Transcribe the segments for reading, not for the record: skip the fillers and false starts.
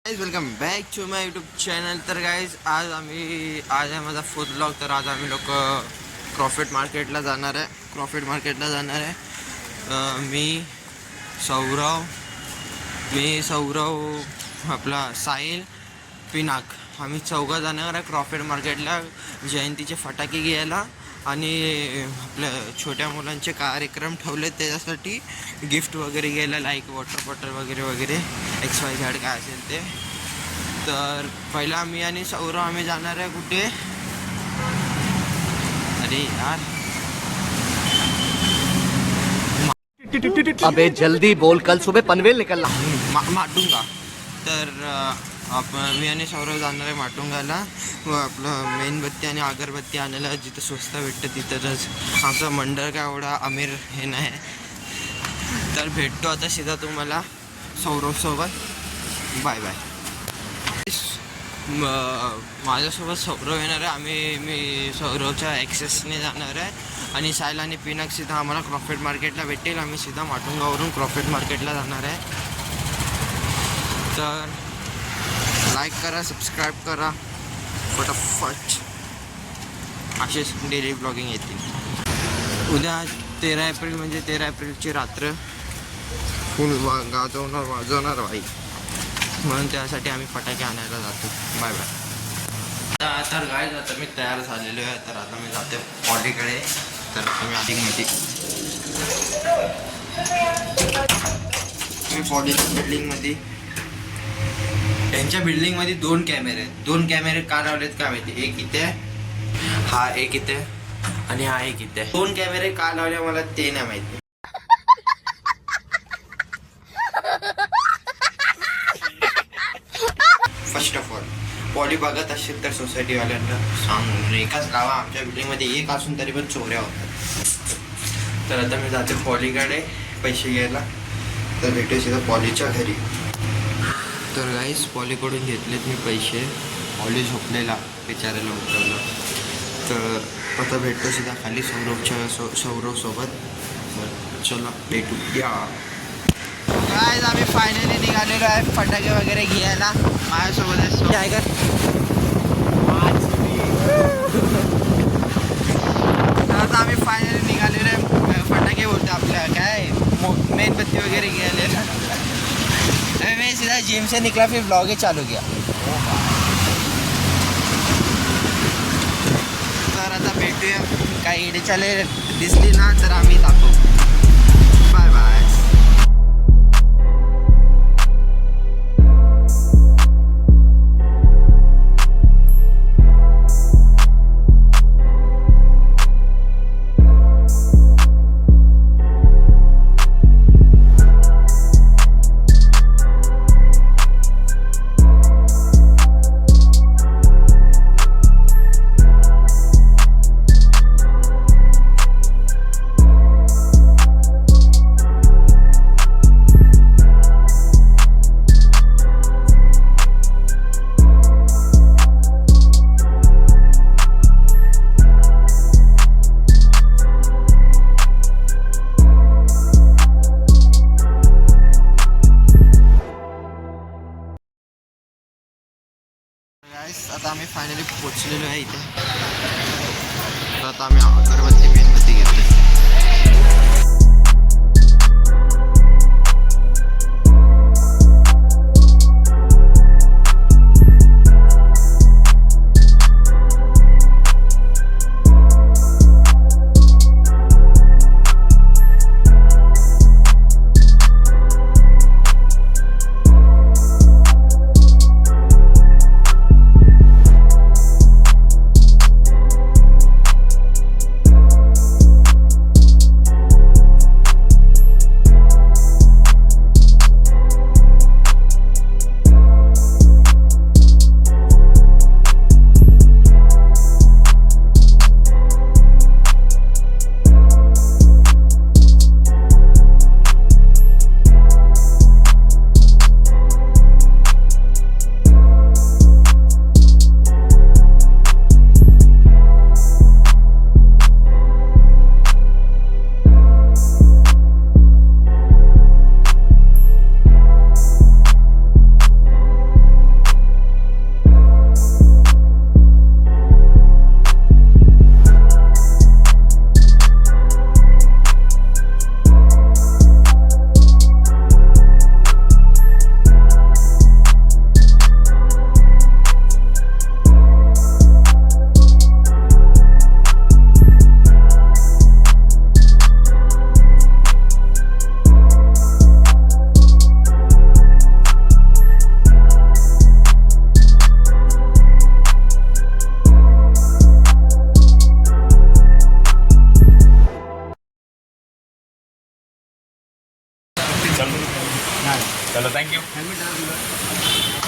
Guys welcome back to my YouTube channel. तर guys आज आहे माझा फोर्थ ब्लॉग. तर आज आम्ही लोक क्रॉफिट मार्केटला जाणार आहे. मी सौरव आपला साहिल पिनाक आम्ही चौघं जाणार आहे क्रॉफिट मार्केटला जयंतीचे फटाके घ्यायला आणि आपल्या छोट्या मुलांचे कार्यक्रम ठेवले त्याच्यासाठी गिफ्ट वगैरे घ्यायला, लाईक वॉटर बॉटल वगैरे XYZ काय असेल ते. तर पहिला मी आणि सौरव आम्ही जाणार आहे कुठे, अरे यार अबे जल्दी बोल, कल सुबह पनवेल निकलना. माटुंगा. तर मी आणि सौरव जाणार आहे माटुंगाला आपलं मेणबत्ती आणि अगरबत्ती आणायला, जिथं स्वस्त भेटतं तिथंच. आमचं मंडळ काय एवढा अमीर हे नाही. तर भेटतो आता सीधा तुम्हाला सौरवसोबत. Bye bye. माझ्यासोबत सौरव येणार आहे. मी सौरवच्या ॲक्सेसने जाणार आहे आणि सायला आणि पिनाक सीधा आम्हाला क्रॉफिट मार्केटला भेटेल. आम्ही सीधा माटुंगावरून क्रॉफिट मार्केटला जाणार आहे. तर लाईक करा, सबस्क्राईब करा फटाफट. असेच डेली ब्लॉगिंग येतील. उद्या 13 एप्रिल म्हणजे 13 एप्रिलची रात्र फुल वाजवणार बाई, म्हणून त्यासाठी आम्ही फटाके आणायला जातो. Bye bye. तर काय आता मी तयार झालेलो आहे. तर आता मी जाते पॉलीकडे. तर तुम्ही अधिकमध्ये मी पॉलीच्या बिल्डिंगमध्ये, त्यांच्या बिल्डिंगमध्ये 2 कॅमेरे आहेत. 2 कॅमेरे का लावलेत काय माहिती. एक इथे, हा एक इथे आणि हा एक इथे. 2 कॅमेरे का लावले मला ते नाही माहिती. फर्स्ट ऑफ ऑल पॉली बघत असेल तर सोसायटीवाल्यांना सांगून एकाच लावा. आमच्या बिल्डिंगमध्ये एक असून तरी पण चोऱ्या होतात. तर आता मी जाते पॉलीकडे पैसे घ्यायला. तर भेटू सीधा पॉलीच्या घरी. तर गाईस पॉलीकडून घेतलेत मी पैसे. पॉली झोपलेला, बिचारायला उठवलं. तर आता भेटतो सीधा खाली सौरवसोबत. चला भेटू या. गाईस आम्ही फायनली निघालेलो आहे फटाके वगैरे घ्यायला. माझ्यासोबत आहे का. तर आता आम्ही फायनली निघालेलो आहे फटाके बोलतो आपल्या काय मेणबत्ती वगैरे घ्यायला. मैं सीधा जिम से निकला, फिर ब्लॉग ही चालू किया. तर आता भेटूया. काही इडे चाले दिसली ना तर आम्ही दाखवू. Bye bye. आता आम्ही फायनली पोचलेलो आहे इथे. तर आता आम्ही अगरबत्ती मेणबत्ती घेतली.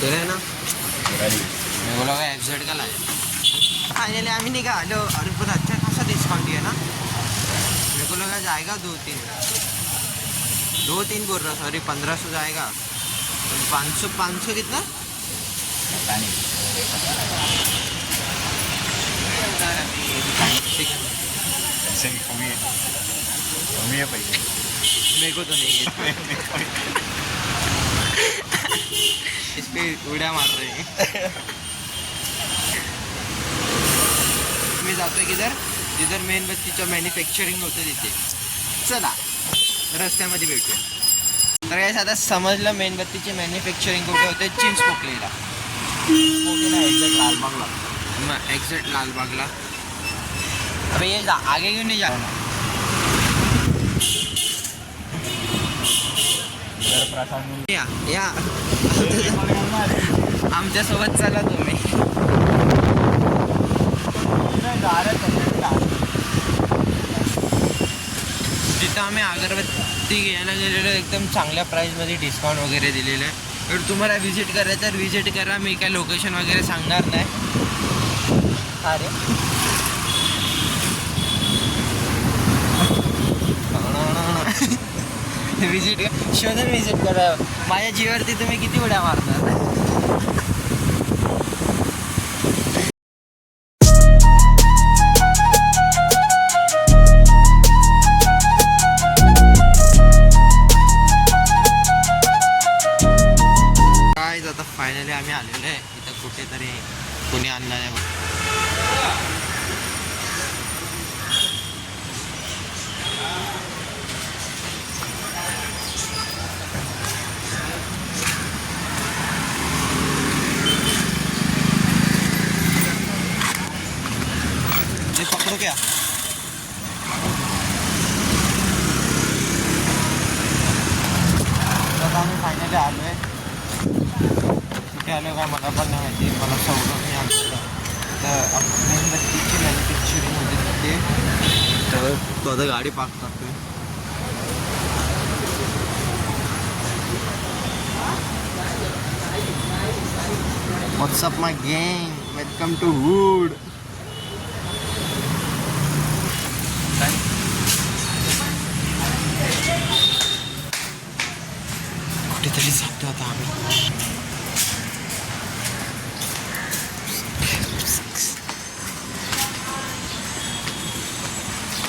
तेरा है ना मैं बोला FZ का लाया फाइनली आम्ही निघालो अरे पण अच्छा खासा डिस्काउंट है ना मेरे को लगा जाएगा 2-3 बोल रहा सॉरी 1500 जाएगा 500 कितना पैसे कमी है पैसे मेरे को तो नहीं है इस पे उड्या मार रहे हैं मी जातोय किधर जिधर मेणबत्तीचं मॅन्युफॅक्चरिंग होतं तिथे चला रस्त्यामध्ये भेटूया तर काय आता समजलं मेणबत्तीचे मॅन्युफॅक्चरिंग कुठे होते चिंचपोकलीला लालबागला एक्झॅक्ट लालबागला अबे ये जा आगे क्यों नहीं जा या आमच्यासोबत चला तुम्ही तिथं आम्ही अगरबत्ती घ्यायला गेलेलो एकदम चांगल्या प्राईसमध्ये डिस्काउंट वगैरे दिलेलं आहे तर तुम्हाला व्हिजिट करायचं तर व्हिजिट करा मी काय लोकेशन वगैरे सांगणार नाही अरे व्हिजिट शोधून व्हिजिट करा माझ्या जीवावरती तुम्ही किती उड्या मारणार काय आता फायनली आम्ही आलेलो आहे इथं कुठेतरी कुणी आणलं आहे बघ ये पकड़ो क्या आता आम्ही फायनली आलो आहे कुठे आलो काय मला पण नाही माहिती मला सौरभने आणलं तर मेणबत्तीची मॅन्युफॅक्चरिंग होते तिथे तर तो आता गाडी पार्क करतोय What's up my gang? Welcome to Wood. कुठेतरी जातो आता आम्ही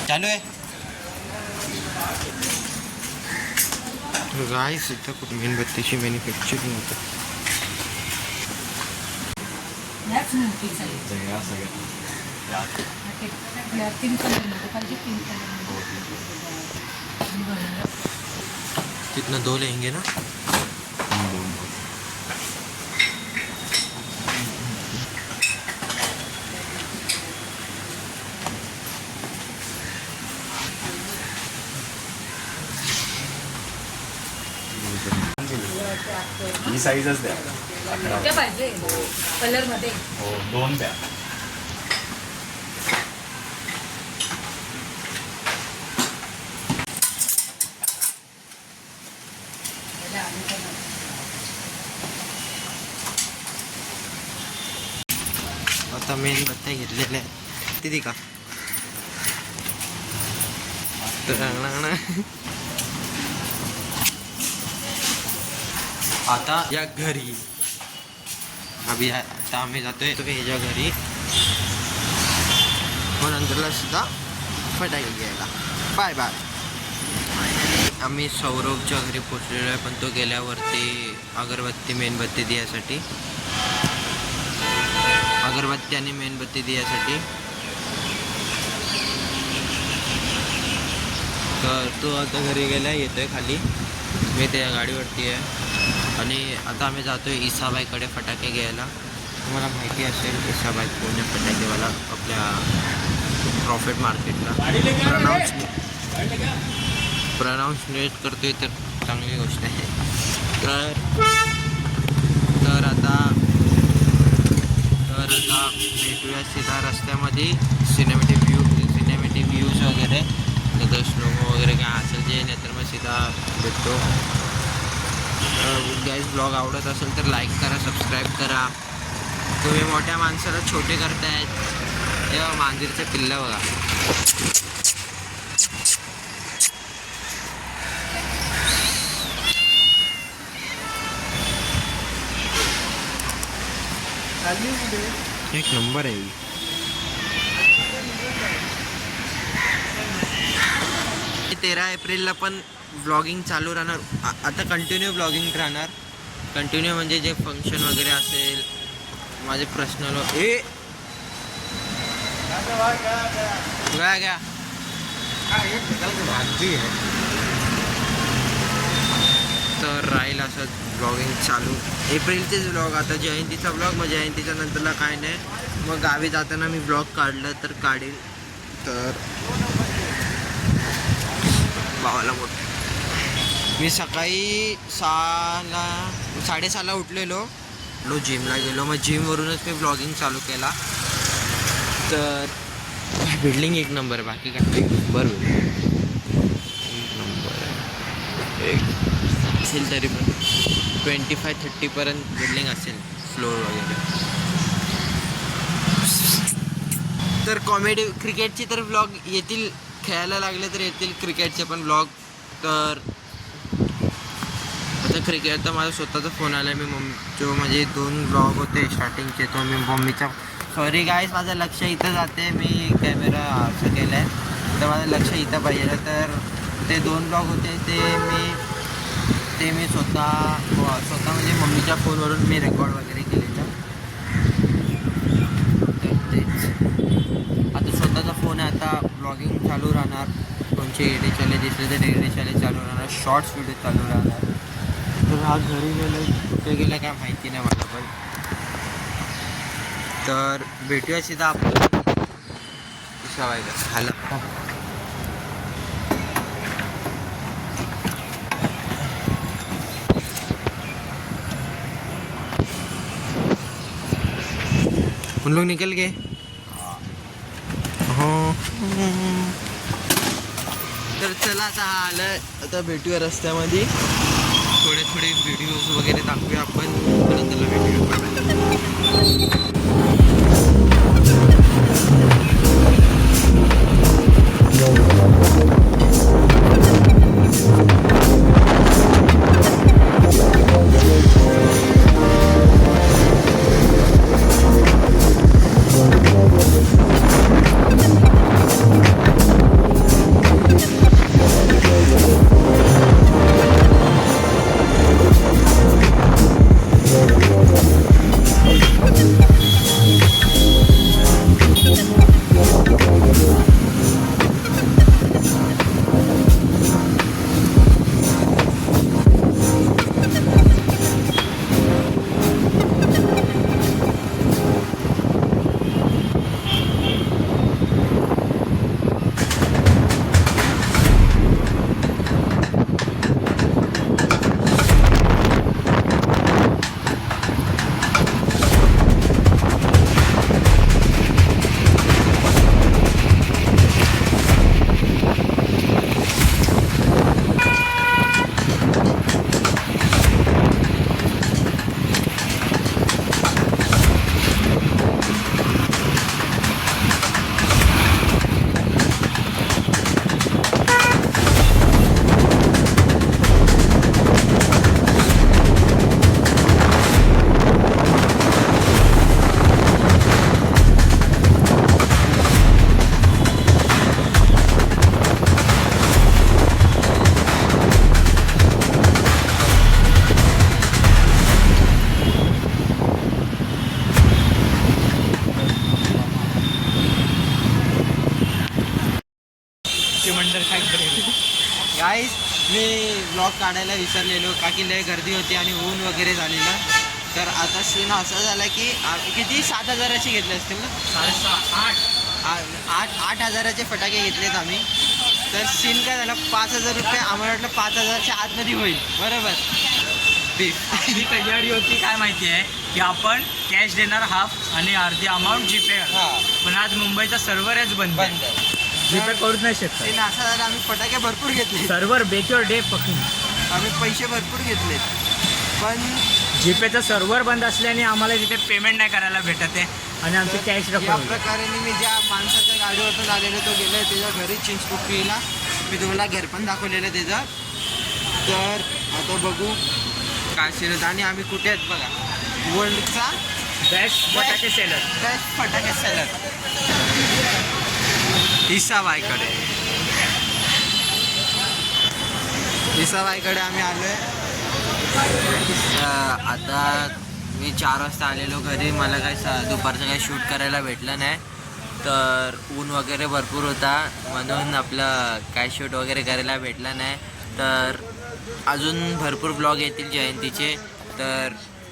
चालू आहे गाईस इथं कुठे मेणबत्तीची मॅन्युफॅक्चरिंग होतं That's मोठी साईज तीन कलरमध्ये पाहिजे 3 कलरमध्ये कितना 2 लेंगे ना ही साईजच द्या मोठ्या पाहिजे कलरमध्ये हो 2 द्या आता मेणबत्त्या घेतलेल्या आहेत किती का आता या घरी अभी आता आम्ही जातोय ह्याच्या घरी मग नंतरला सुद्धा फटाके घ्यायला बाय बाय आम्ही सौरभच्या घरी पोचलेलो आहे पण तो गेल्यावरती अगरबत्ती मेणबत्ती द्यायसाठी अगरबत्ती आणि मेणबत्ती द्यायसाठी तर तो आता घरी गेला येतोय खाली मी त्या गाडीवरती आहे आणि आता आम्ही जातोय ईसाबाईकडे फटाके घ्यायला तुम्हाला माहिती असेल ईसाबाई पुणे फटाकेवाला आपल्या प्रॉफिट मार्केटला प्रनाऊन्स नीट करतोय तर चांगली गोष्ट आहे तर आता भेटूया सीधा रस्त्यामध्ये सिनेमॅटिक व्ह्यूज वगैरे नंतर स्नोमो वगैरे काय असेल जे नाही तर मग सीधा भेटतो गाईज ब्लॉग आवडत असेल तर लाईक करा, सबस्क्राईब करा. तुम्ही मोठ्या माणसाला छोटे करतायत तेव्हा मांजरीचं पिल्लं बघा. एक नंबर आहे. 13 एप्रिलला पण ब्लॉगिंग चालू राहणार. आता कंटिन्यू ब्लॉगिंग राहणार. कंटिन्यू म्हणजे जे फंक्शन वगैरे असेल, माझे पर्सनल घ्या तर राहील असं ब्लॉगिंग चालू. एप्रिलचेच ब्लॉग. आता जयंतीचा ब्लॉग, मग जयंतीच्या नंतरला काय नाही. मग गावी जाताना मी ब्लॉग काढलं तर काढेल. तर भावाला मोठं मी सकाळी 6:30ला उठलेलो, जिमला गेलो. मग जिमवरूनच मी ब्लॉगिंग चालू केला. तर बिल्डिंग एक नंबर, बाकी काय एक नंबर एक असेल तरी पण 25-30पर्यंत बिल्डिंग असेल फ्लोर वगैरे. तर कॉमेडी क्रिकेटची तर ब्लॉग येतील, खेळायला लागले तर येतील क्रिकेटचे पण ब्लॉग. तर आता क्रिकेट तर माझा स्वतःचा फोन आला. मी जो माझे 2 ब्लॉग होते स्टार्टिंगचे, तो मी मम्मीचा सॉरी गाईज माझं लक्ष इथं जाते. मी कॅमेरा असं केलं आहे तर माझं लक्ष इथं पाहिजे. तर ते 2 ब्लॉग होते ते मी स्वतः म्हणजे मम्मीच्या फोनवरून मी रेकॉर्ड वगैरे केलेलं. तर तेच आता स्वतःचा फोन आहे. आता ब्लॉगिंग चालू राहणार. कोणचे एडे चाले दिसले तर एडे चाले चालू राहणार. शॉर्ट्स व्हिडिओ चालू राहणार. तर हा घरी गेलं कुठे गेलं काय माहिती नाही मला पण. तर भेटूया सीधा आपण झालं. उन लोग निकल गए. हो तर चला आता आलं. आता भेटूया रस्त्यामध्ये. थोडे व्हिडिओज वगैरे दाखवूया आपण. नंतरला भेटूया. गाईज मी ब्लॉग काढायला विसरलेलो का की लय गर्दी होती आणि ऊन वगैरे झालेलं. तर आता सीन असा झाला की किती 7,000चे घेतले असतील ना. 8,000चे फटाके घेतलेत आम्ही. तर सीन काय झालं 5,000 रुपये आम्हाला वाटलं 5,000च्या आतमध्ये होईल बरोबर. ही तयारी होती काय माहिती आहे की आपण कॅश देणार हाफ आणि अर्धी अमाऊंट जीपे. पण आज मुंबईचा सर्व्हरच बंद आहे. जीपे करूच नाही शकत. असं झालं आम्ही फटाके भरपूर घेतले. सर्व्हर बेक्युअर डे पकडून आम्ही पैसे भरपूर घेतले. पण जीपेचं सर्व्हर बंद असल्याने आम्हाला तिथे पेमेंट नाही करायला भेटत आहे आणि आमची कॅश या रक्कम प्रकारे मी ज्या माणसाच्या गाडीवरतून आलेलो तो गेला त्याच्या घरी चिंचपोकळीला मी तुम्हाला घर पण दाखवलेलं त्याचं. तर आता बघू काय शिरत आणि आम्ही कुठे आहेत बघा. वर्ल्डचा बेस्ट बटाटे सेलर. बेस्ट फटाके सेलर इसाबाईकडे. इसाबाईकडे आम्ही आलो आहे. आता मी 4 वाजता आलेलो घरी. मला काही दुपारचं काही शूट करायला भेटलं नाही. तर ऊन वगैरे भरपूर होता म्हणून आपलं काय शूट वगैरे करायला भेटलं नाही. तर अजून भरपूर ब्लॉग येतील जयंतीचे. तर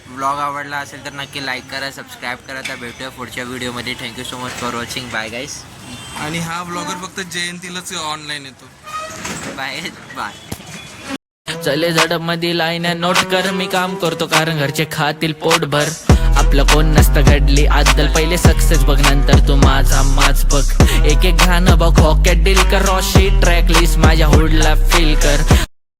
ब्लॉग आवडला असेल तर नक्की लाईक करा, सबस्क्राईब करा. तर भेटूया पुढच्या व्हिडिओमध्ये. Thank you so much for watching. Bye guys. आणि हा ब्लॉगर फक्त जयंतीलाच ऑनलाईन येतो. Bye bye. चले झडप मध्ये लाईन नोट कर. मी काम करतो कारण घरचे खातील पोटभर. आपलं कोण नसतं घडली आदल. पहिले सक्सेस बघ नंतर तू माझा माझ बघ. एक एक गाणं बघ हॉकेट डील कर. रॉशी ट्रॅक लिस्ट माझ्या हुडला फील कर.